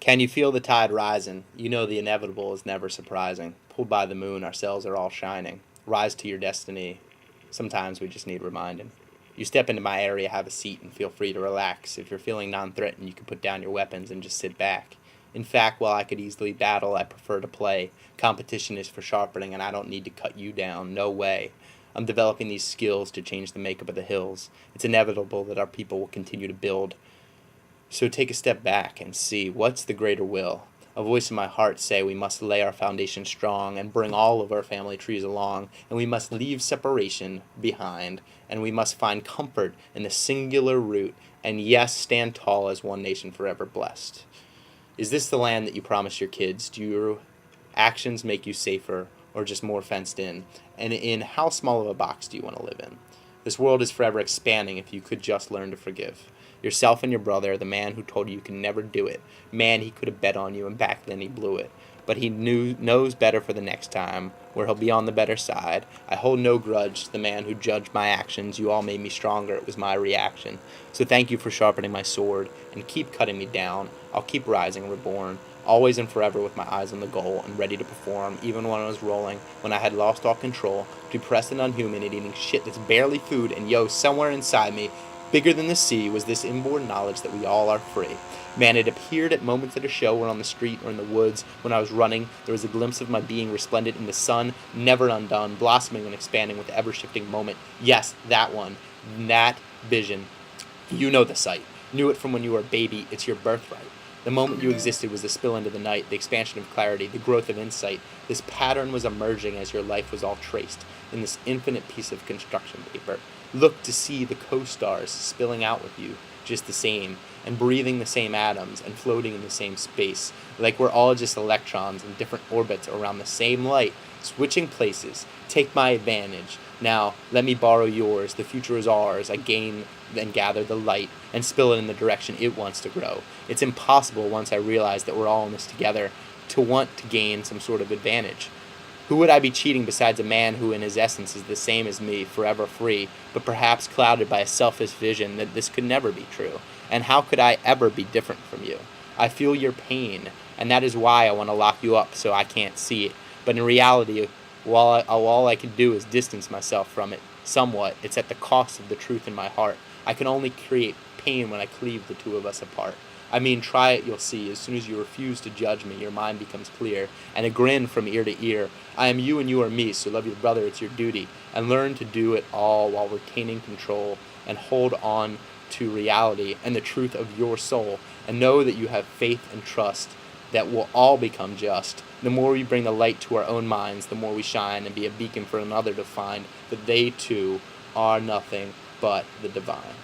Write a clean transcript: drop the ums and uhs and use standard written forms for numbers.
Can you feel the tide rising? You know the inevitable is never surprising. Pulled by the moon, our cells are all shining. Rise to your destiny. Sometimes we just need reminding. You step into my area, have a seat, and feel free to relax. If you're feeling non-threatened, you can put down your weapons and just sit back. In fact, while I could easily battle, I prefer to play. Competition is for sharpening, and I don't need to cut you down. No way. I'm developing these skills to change the makeup of the hills. It's inevitable that our people will continue to build. So take a step back and see what's the greater will. A voice in my heart say we must lay our foundation strong and bring all of our family trees along, and we must leave separation behind, and we must find comfort in the singular root, and yes, stand tall as one nation forever blessed. Is this the land that you promise your kids? Do your actions make you safer or just more fenced in? And in how small of a box do you want to live in? This world is forever expanding if you could just learn to forgive. Yourself and your brother, the man who told you could never do it. Man, he could have bet on you, and back then he blew it. But he knows better for the next time, where he'll be on the better side. I hold no grudge to the man who judged my actions. You all made me stronger. It was my reaction. So thank you for sharpening my sword, and keep cutting me down. I'll keep rising, reborn, always and forever with my eyes on the goal and ready to perform, even when I was rolling, when I had lost all control, depressed and unhuman and eating shit that's barely food, and yo, somewhere inside me, bigger than the sea, was this inborn knowledge that we all are free. Man, it appeared at moments at a show or on the street or in the woods. When I was running, there was a glimpse of my being resplendent in the sun, never undone, blossoming and expanding with the ever-shifting moment. Yes, that one. That vision. You know the sight. Knew it from when you were a baby. It's your birthright. The moment you existed was the spill into the night, the expansion of clarity, the growth of insight. This pattern was emerging as your life was all traced in this infinite piece of construction paper. Look to see the co-stars spilling out with you, just the same, and breathing the same atoms and floating in the same space, like we're all just electrons in different orbits around the same light, switching places. Take my advantage. Now, let me borrow yours. The future is ours. I gain and gather the light and spill it in the direction it wants to grow. It's impossible once I realize that we're all in this together to want to gain some sort of advantage. Who would I be cheating besides a man who in his essence is the same as me, forever free, but perhaps clouded by a selfish vision that this could never be true? And how could I ever be different from you? I feel your pain, and that is why I want to lock you up so I can't see it. But in reality, all I can do is distance myself from it somewhat. It's at the cost of the truth in my heart. I can only create pain when I cleave the two of us apart. I mean, try it, you'll see. As soon as you refuse to judge me, your mind becomes clear, and a grin from ear to ear. I am you and you are me, so love your brother, it's your duty. And learn to do it all while retaining control, and hold on to reality and the truth of your soul, and know that you have faith and trust that will all become just. The more we bring the light to our own minds, the more we shine and be a beacon for another to find that they too are nothing but the divine.